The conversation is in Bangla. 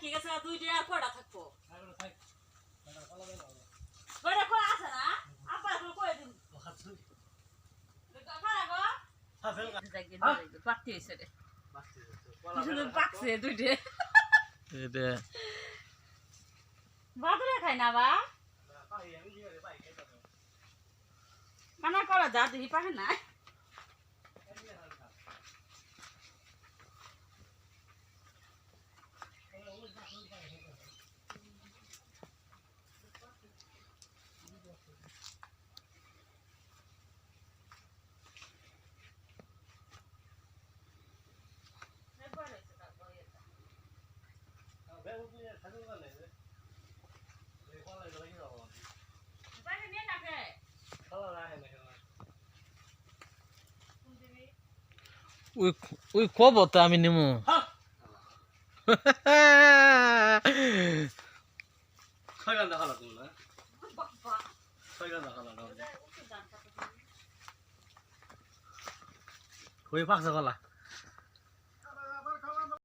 ঠিক আছে দুই দিয়ে আর কয়টা থাকবো কয়টা কয় আছে না আপা এখন কয় দিন পাকতে হয়েছে রে পাকছে দুইটে বাদরে খাই না বা কানা করা যা দিবি পাহে না ওই কব তো আমি নিমু কই পাকছে কলা